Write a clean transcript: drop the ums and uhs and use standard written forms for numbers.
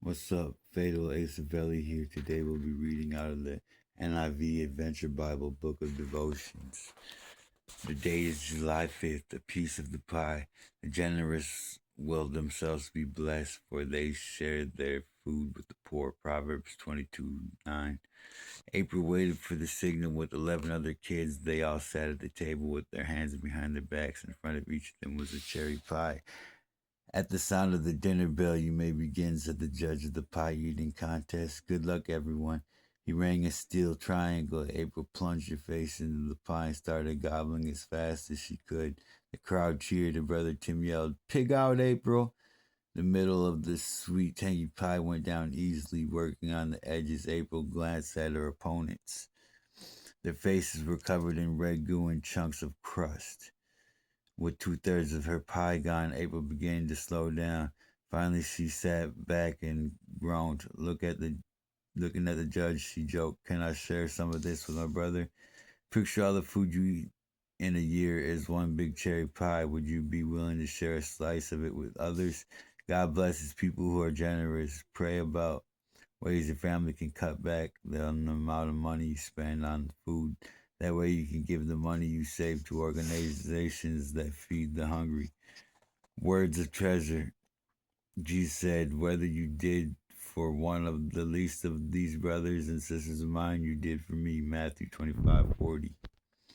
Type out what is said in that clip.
What's up? Fatal Asavelli here. Today we'll be reading out of the NIV Adventure Bible Book of Devotions. The day is July 5th, the peace of the pie. The generous will themselves be blessed, for they shared their food with the poor. Proverbs 22:9. April waited for the signal with 11 other kids. They all sat at the table with their hands behind their backs. In front of each of them was a cherry pie. At the sound of the dinner bell, you may begin, said the judge of the pie eating contest. Good luck, everyone. He rang a steel triangle. April plunged her face into the pie and started gobbling as fast as she could. The crowd cheered, and Brother Tim yelled, "Pig out, April!" The middle of the sweet, tangy pie went down easily, working on the edges. April glanced at her opponents. Their faces were covered in red goo and chunks of crust. With two-thirds of her pie gone, April began to slow down. Finally, she sat back and groaned. Looking at the judge, she joked, "Can I share some of this with my brother? Picture all the food you eat in a year as one big cherry pie. Would you be willing to share a slice of it with others? God blesses people who are generous. Pray about ways your family can cut back the amount of money you spend on food. That way you can give the money you save to organizations that feed the hungry." Words of treasure. Jesus said, "Whether you did for one of the least of these brothers and sisters of mine, you did for me." Matthew 25:40.